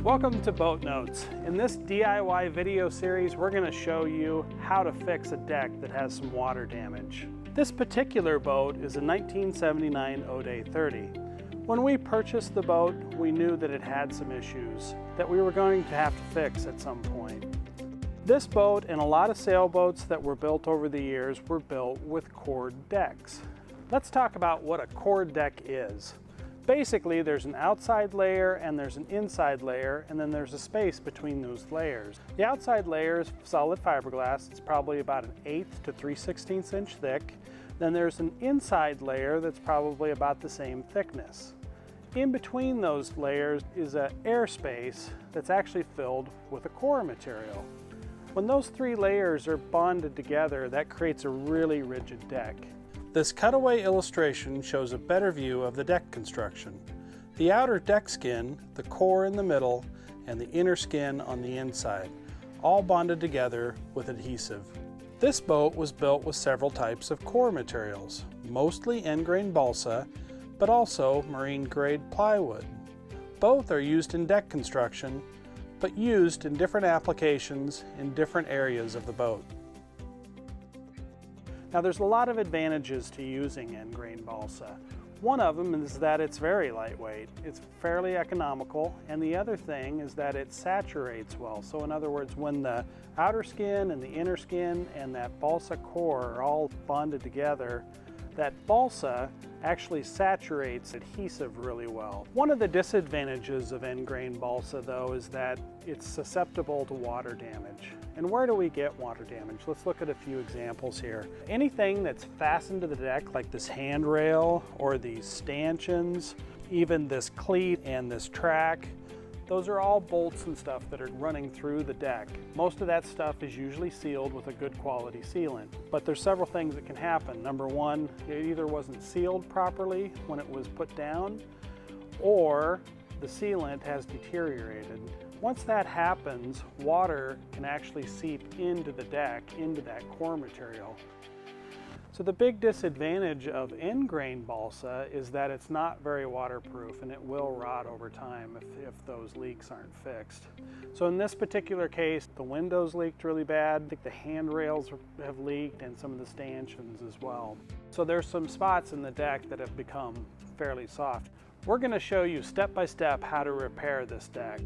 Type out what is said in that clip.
Welcome to BoatNotes. In this DIY video series, we're going to show you how to fix a deck that has some water damage. This particular boat is a 1979 O'Day 30. When we purchased the boat, we knew that it had some issues that we were going to have to fix at some point. This boat and a lot of sailboats that were built over the years were built with cord decks. Let's talk about what a cord deck is. Basically, there's an outside layer and there's an inside layer, and then there's a space between those layers. The outside layer is solid fiberglass. It's probably about an 1/8 to 3/16 inch thick. Then there's an inside layer that's probably about the same thickness. In between those layers is an airspace that's actually filled with a core material. When those three layers are bonded together, that creates a really rigid deck. This cutaway illustration shows a better view of the deck construction. The outer deck skin, the core in the middle, and the inner skin on the inside, all bonded together with adhesive. This boat was built with several types of core materials, mostly end-grain balsa, but also marine-grade plywood. Both are used in deck construction, but used in different applications in different areas of the boat. Now there's a lot of advantages to using end-grain balsa. One of them is that it's very lightweight. It's fairly economical, and the other thing is that it saturates well. So in other words, when the outer skin and the inner skin and that balsa core are all bonded together, that balsa actually saturates adhesive really well. One of the disadvantages of end-grain balsa, though, is that it's susceptible to water damage. And where do we get water damage? Let's look at a few examples here. Anything that's fastened to the deck, like this handrail or these stanchions, even this cleat and this track, those are all bolts and stuff that are running through the deck. Most of that stuff is usually sealed with a good quality sealant, but there's several things that can happen. Number one, it either wasn't sealed properly when it was put down, or the sealant has deteriorated. Once that happens, water can actually seep into the deck, into that core material. So the big disadvantage of end-grain balsa is that it's not very waterproof and it will rot over time if those leaks aren't fixed. So in this particular case, the windows leaked really bad. I think the handrails have leaked and some of the stanchions as well. So there's some spots in the deck that have become fairly soft. We're going to show you step by step how to repair this deck.